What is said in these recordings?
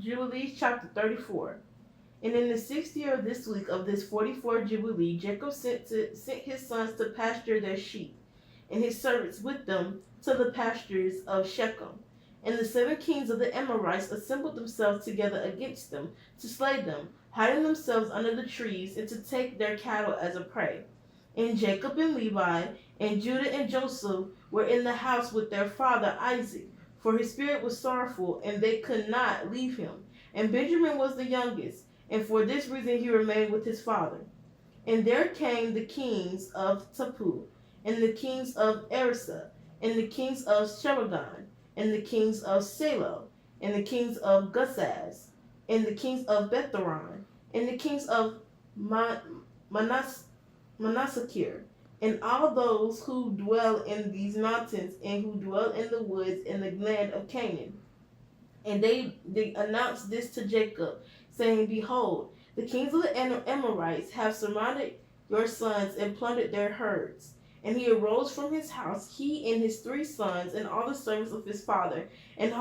Jubilees chapter 34. And in the 6th year of this week of this 44th Jubilee, Jacob sent his sons to pasture their sheep, and his servants with them to the pastures of Shechem. And the 7 kings of the Amorites assembled themselves together against them to slay them, hiding themselves under the trees, and to take their cattle as a prey. And Jacob and Levi, and Judah and Joseph were in the house with their father Isaac, for his spirit was sorrowful, and they could not leave him. And Benjamin was the youngest, and for this reason he remained with his father. And there came the kings of Tapu, and the kings of Erisa, and the kings of Sheragon, and the kings of Selo, and the kings of Gusaz, and the kings of Betharon, and the kings of Manasseh, and all those who dwell in these mountains, and who dwell in the woods in the land of Canaan. And they announced this to Jacob, saying, Behold, the kings of the Amorites have surrounded your sons and plundered their herds. And he arose from his house, he and his 3 sons, and all the servants of his father, and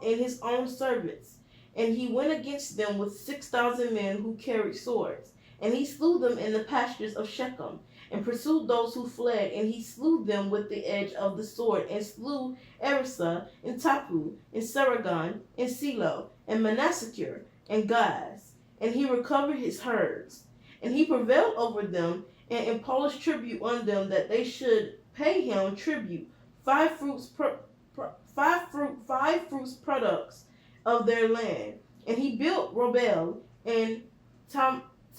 his own servants. And he went against them with 6,000 men who carried swords. And he slew them in the pastures of Shechem, and pursued those who fled, and he slew them with the edge of the sword, and slew Erisa, and Tapu, and Saragon, and Selo, and Manasseh, and Gaz. And he recovered his herds. And he prevailed over them, and imposed tribute on them, that they should pay him tribute, 5 fruits products of their land. And he built Robel and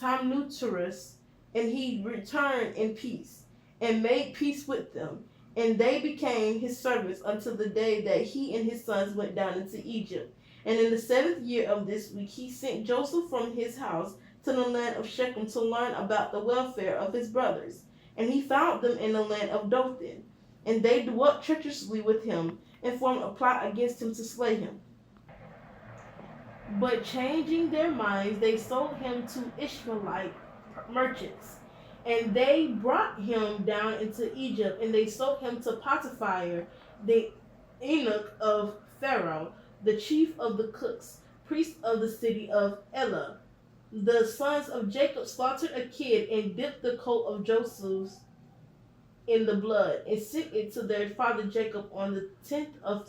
Tamnuteris, and he returned in peace, and made peace with them. And they became his servants until the day that he and his sons went down into Egypt. And in the 7th year of this week he sent Joseph from his house to the land of Shechem to learn about the welfare of his brothers. And he found them in the land of Dothan. And they dwelt treacherously with him, and formed a plot against him to slay him. But changing their minds, they sold him to Ishmaelite merchants. And they brought him down into Egypt, and they sold him to Potiphar, the eunuch of Pharaoh, the chief of the cooks, priest of the city of Elah. The sons of Jacob slaughtered a kid, and dipped the coat of Joseph's in the blood, and sent it to their father Jacob on the 10th of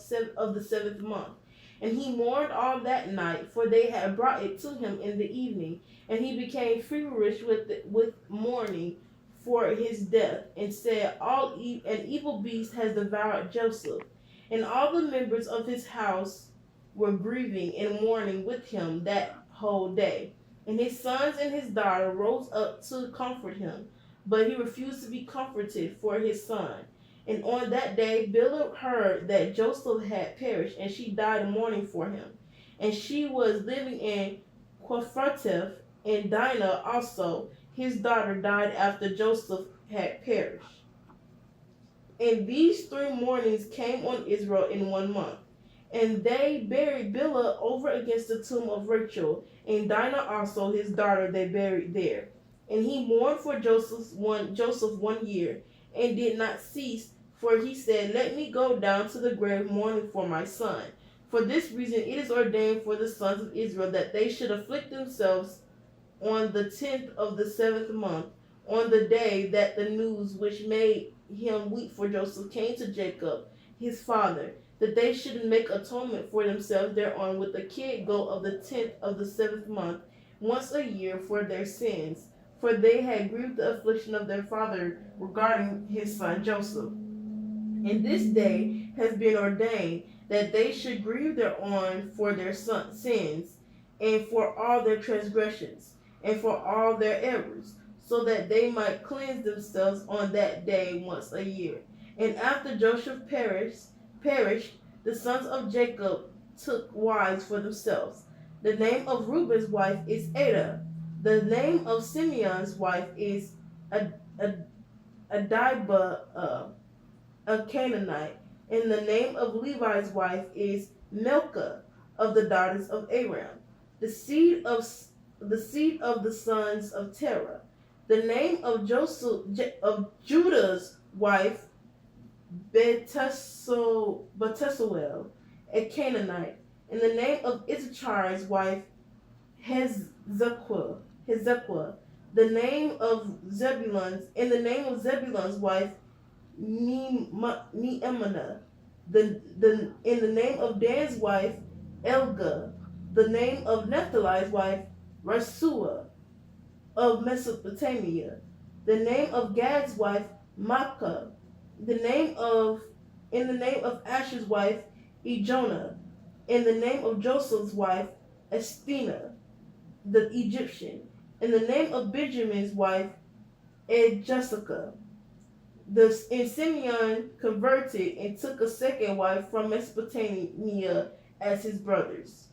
the 7th month. And he mourned all that night, for they had brought it to him in the evening. And he became feverish with mourning for his death, and said, An evil beast has devoured Joseph. And all the members of his house were grieving and mourning with him that whole day. And his sons and his daughter rose up to comfort him, but he refused to be comforted for his son. And on that day Bilhah heard that Joseph had perished, and she died mourning for him. And she was living in Quaphroteth, and Dinah also, his daughter, died after Joseph had perished. And these 3 mournings came on Israel in 1 month. And they buried Bilhah over against the tomb of Rachel, and Dinah also, his daughter, they buried there. And he mourned for Joseph 1 year, and did not cease, for he said, Let me go down to the grave mourning for my son. For this reason it is ordained for the sons of Israel that they should afflict themselves on the 10th of the 7th month, on the day that the news which made him weep for Joseph came to Jacob, his father, that they should make atonement for themselves thereon with a kid goat of the 10th of the 7th month, once a year, for their sins, for they had grieved the affliction of their father regarding his son Joseph. And this day has been ordained, that they should grieve thereon for their sins, and for all their transgressions, and for all their errors, so that they might cleanse themselves on that day once a year. And after Joseph perished, the sons of Jacob took wives for themselves. The name of Reuben's wife is Ada. The name of Simeon's wife is Adibah, a Canaanite. And the name of Levi's wife is Milcah, of the daughters of Aram. The seed of the sons of Terah. The name of Judah's wife, Bethuel, a Canaanite. In the name of Issachar's wife, Hezekiah. The name of Zebulun's wife, Neemanah. In the name of Dan's wife, Elga. The name of Naphtali's wife, Rasua of Mesopotamia. The name of Gad's wife, Makkah. In the name of Asher's wife, Ejona. In the name of Joseph's wife, Esthina, the Egyptian. In the name of Benjamin's wife, Jessica. And Simeon converted and took a second wife from Mesopotamia as his brothers.